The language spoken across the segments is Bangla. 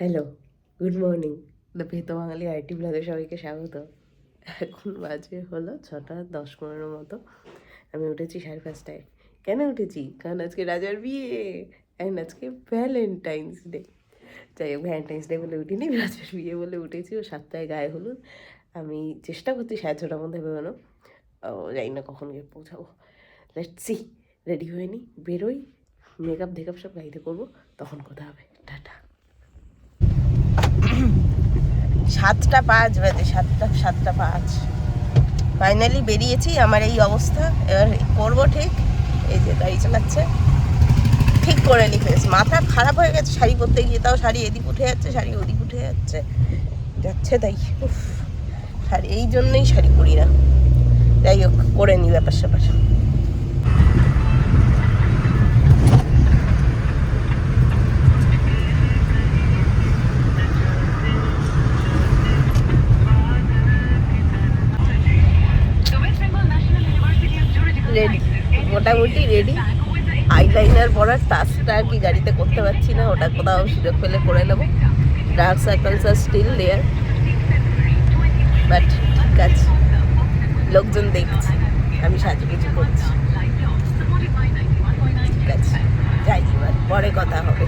Hello, good morning. দ্য পেতো বাঙালি আইটি ব্লগে সবাইকে স্বাগত। এখন বাজে হলো 6:10-15 মতো। আমি উঠেছি 5:30টায়। কেন উঠেছি? কারণ আজকে রাজার বিয়ে অ্যান্ড আজকে ভ্যালেন্টাইন্স ডে। যাই হোক, ভ্যালেন্টাইন্স ডে বলে উঠিনি, রাজার বিয়ে বলে উঠেছি। ও 7টায় গায়ে হলুদ। আমি চেষ্টা করছি 6:30টার মধ্যে বেরোনো। জানি না কখন গিয়ে পৌঁছাবো। Let's see. রেডি হয়ে নিই, বেরোই, মেকআপ ঢেকআপ সব গাড়িতে করবো, তখন কথা হবে। টাটা। 7:05 বাজে, 7:05। ফাইনালি বেরিয়েছি। আমার এই অবস্থা, এবার করবো ঠিক। এই যে গাড়ি চালাচ্ছে, ঠিক করে নি ফেস। মাথা খারাপ হয়ে গেছে শাড়ি পরতে গিয়ে, তাও শাড়ি এদিক উঠে যাচ্ছে, শাড়ি ওদিক উঠে যাচ্ছে যাচ্ছে তাই উফ, শাড়ি এই জন্যই শাড়ি পরি না। যাই হোক, করে নি ব্যাপার স্যাপার। রেডি, মোটামুটি রেডি। আইলাইনার পরার টাস্কটা আর কি গাড়িতে করতে পারছি না, ওটা কোথাও সুযোগ পেলে করে নেবো। Dark circles are still there, but ঠিক আছে, লোকজন দেখছে আমি সাজুগুজু করছি। ঠিক আছে, যাই, এবার পরে কথা হবে।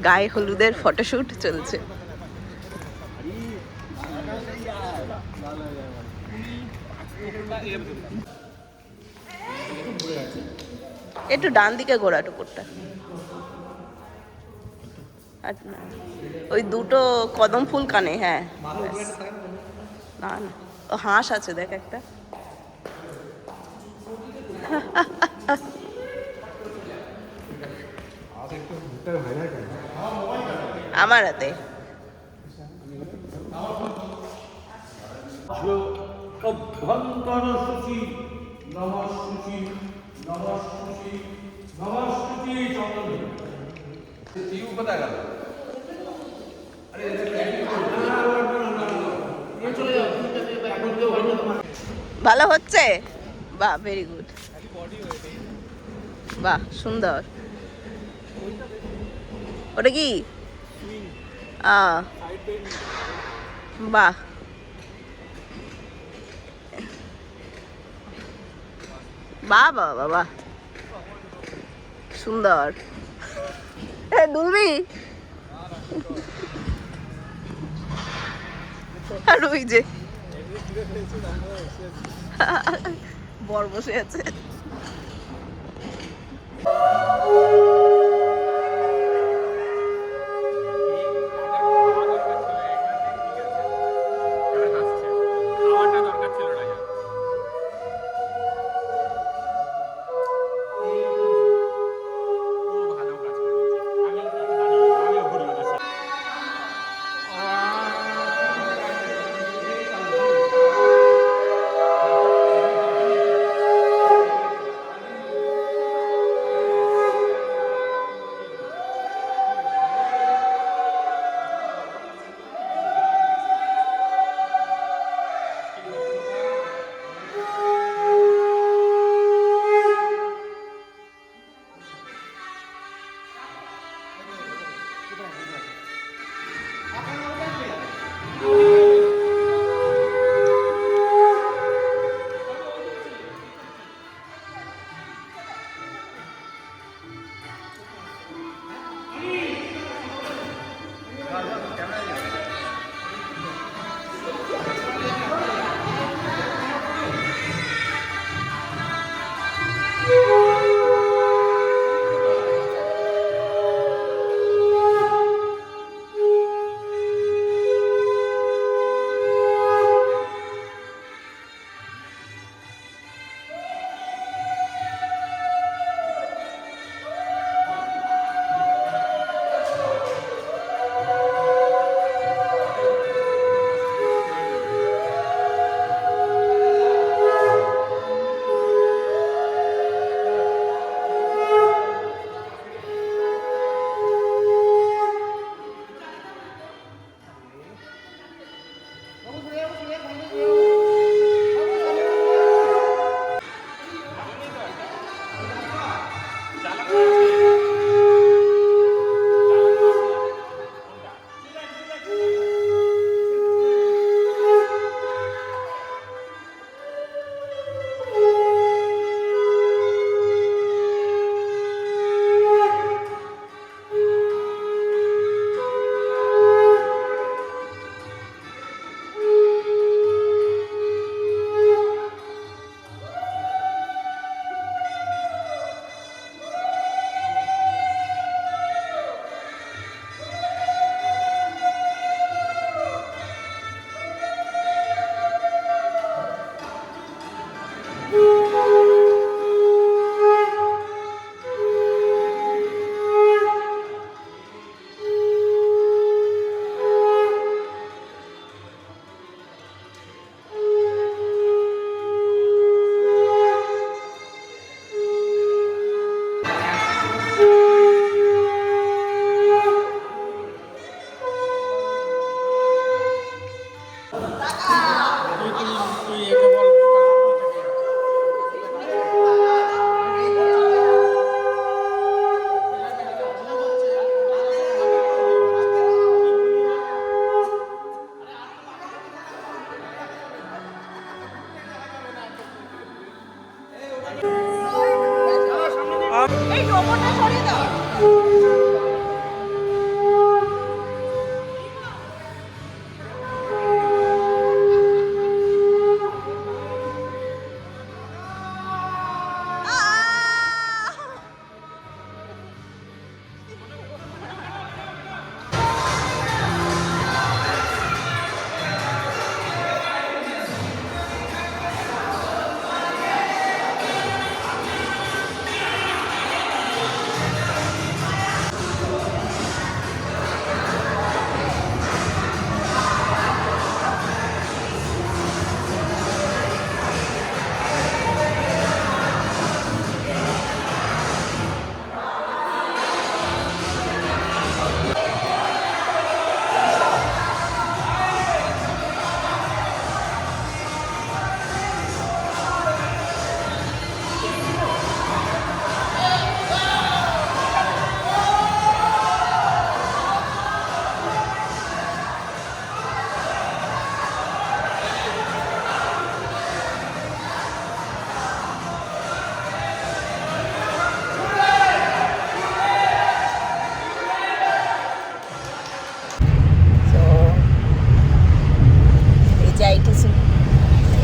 গায়ে হলুদের ফটোশুট চলছে। একটু ডান দিকে ঘোরা টুকুরটা। ওই দুটো কদম ফুল কানে, হ্যাঁ। না না, ও হাঁস আছে দেখ একটা। আমার হাতে ভালো হচ্ছে। বাহ, ভেরি গুড। বাহ, সুন্দর। ওটা কি? বাহ, বাহ বাহ বাহ বাহ, সুন্দর। দুলবি? আর ওই যে বর বসে আছে।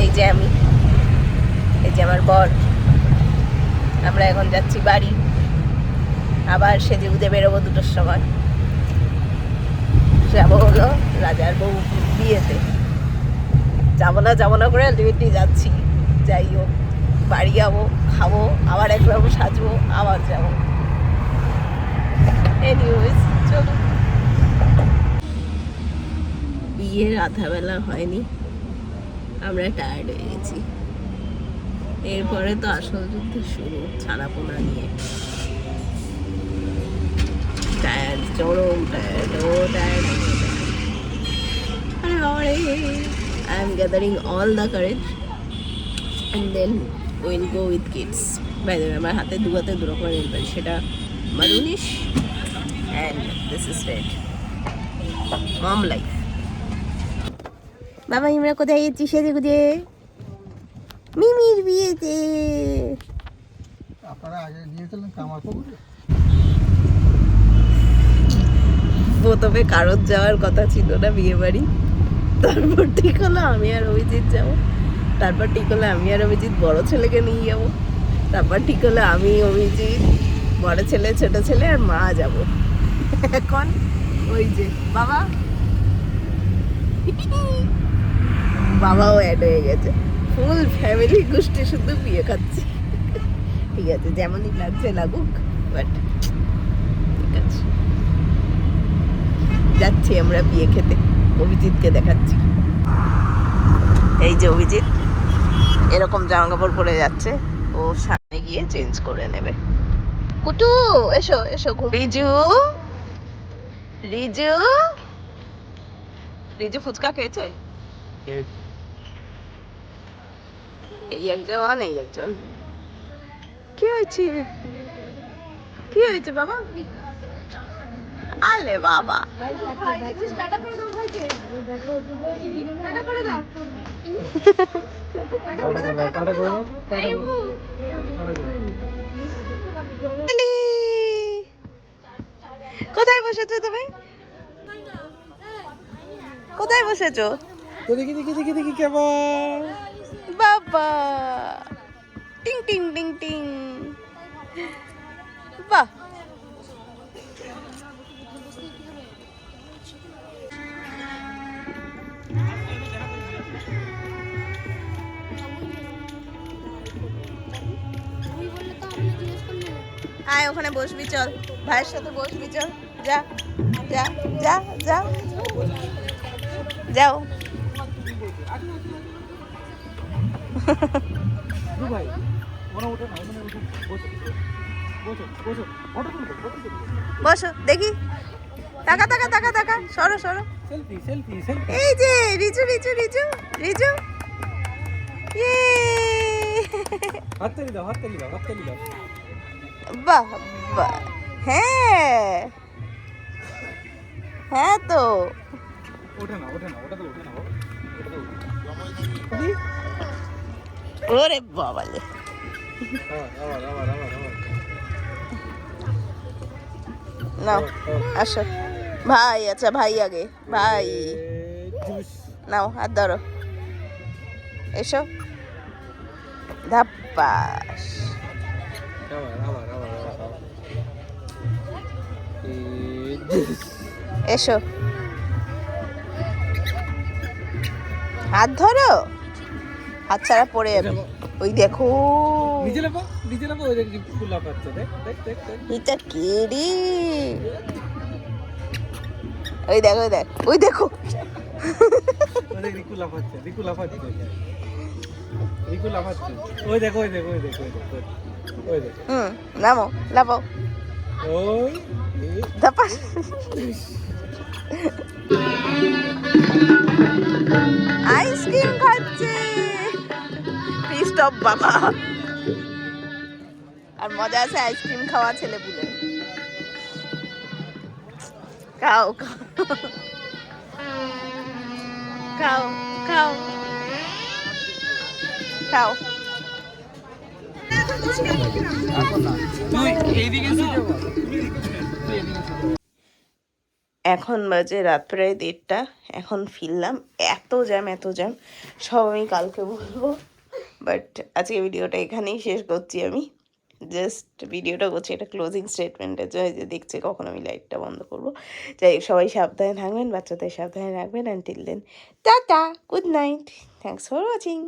এই যে আমি, এই যে আমার বর, আমরা এখন যাচ্ছি বাড়ি। আবার সেজে গুজে বেরোবো 2টোর সময়। যাবো হলো রাজার বউ বিয়েতে। যাবো না করে আলটিমেটলি যাচ্ছি। যাই হোক, বাড়ি যাবো, খাবো, আবার একরকম সাজবো, আবার যাবো। এনিওয়েজ চলো। বিয়ের আধাবেলা হয়নি, আমরা টায়ার্ড হয়ে গেছি। এরপরে তো আসল যুদ্ধ শুরু, ছানাপোনা নিয়ে। টায়ার্ড, চরম টায়ার্ড, ও টায়ার্ড। আরে বাবারে, I am gathering all the courage and then we'll go with kids. By the way, আমার হাতে দুটো রকমের নেল পালিশ, সেটা মারুনিশ and this is red. Mom life. বাবা আমরা কোথায় যাচ্ছি সেজে গুজে? মিমির বিয়েতে। আপনারা আগে গিয়েছিলেন কামারপুকুরে? প্রথমে কারোর যাওয়ার কথা ছিল না বিয়ে বাড়ি, তারপর ঠিক হলো আমি আর অভিজিৎ যাবো, তারপর ঠিক হলো আমি আর অভিজিৎ বড় ছেলেকে নিয়ে যাবো, তারপর ঠিক হলো আমি, অভিজিৎ, বড় ছেলে, ছোট ছেলে আর মা যাবো। এখন ওই যে বাবা, বাবাও অ্যাড হয়ে গেছে। ফুল ফ্যামিলি গোষ্ঠী শুধু বিয়ে খাচ্ছি। ঠিক আছে, যেমনই লাগছে লাগুক, বাট ঠিক আছে। যাচ্ছি আমরা বিয়ে খেতে, অভিজিৎকে দেখাচ্ছি। এই যে অভিজিৎ এরকম জামা কাপড় পরে যাচ্ছে, ও সামনে গিয়ে চেঞ্জ করে নেবে। কুটু এসো এসো। রিজু, রিজু, রিজু ফুচকা খেয়েছে? এই একজন, এই একজন। কি হয়েছে, কি হয়েছে বাবা? আলে বাবা, কোথায় বসেছো তুমি? কোথায় বসেছো? দেখি দেখি দেখি দেখি কেমন বাবা, টিং টিং টিং টিং। বাহ, আয় ওখানে বসবি, চল ভাইয়ের সাথে বসবি, চল যা যা যা যা, যাও। বসো দেখি, টাকা টাকা টাকা টাকা, সরো সরো। এই যে রিজু রিজু রিজু রিজু, হাততালি দাও, হাততালি দাও, হাততালি দাও। বাহ বাহ, হ্যাঁ হ্যাঁ তো ওঠে না, ওঠে না, ওটা তো ওঠে না, ওটা তো ওরে বাবালে। আবার আবার আবার আবার আবার নাও আসো ভাই, আচ্ছা ভাই আগে, ভাই নাও হাত ধরো, এসো ধাপ্পাস, এসো হাত ধরো, হাত ছাড়া পড়ে যাবে। ওই দেখো নিচে লাফা, নিচে লাফা, ওই দেখ রিকু লাফাচ্ছে, দেখ দেখ দেখ দেখ। এটা কে রে, ওই দেখো ওই দেখ, ওই দেখো ওই দেখ রিকু লাফাচ্ছে, রিকু লাফাচ্ছে, রিকু লাফাচ্ছে, ওই দেখো ওই দেখো ওই দেখো ওই দেখো ওই দেখো, নামো লাফাও, ওই ধাপ্পাস। আইসক্রিম খাচ্ছে, স্টপ বাবা। আর মজা আছে আইসক্রিম খাওয়া ছেলে পুলে, খাও খাও খাও খাও খাও। তুই এইদিকে এসে যাবো, এখন বাজে রাত প্রায় 1:30, এখন ফিরলাম। এত জ্যাম, সব আমি কালকে বলবো, বাট আজকে ভিডিওটা এখানেই শেষ করছি। আমি জাস্ট ভিডিওটা করছি এটা ক্লোজিং স্টেটমেন্টের জন্য, যে দেখছে কখন আমি লাইটটা বন্ধ করবো। যাই হোক, সবাই সাবধানে থাকবেন, বাচ্চাদের সাবধানে রাখবেন। Until then tata, good night, thanks for watching.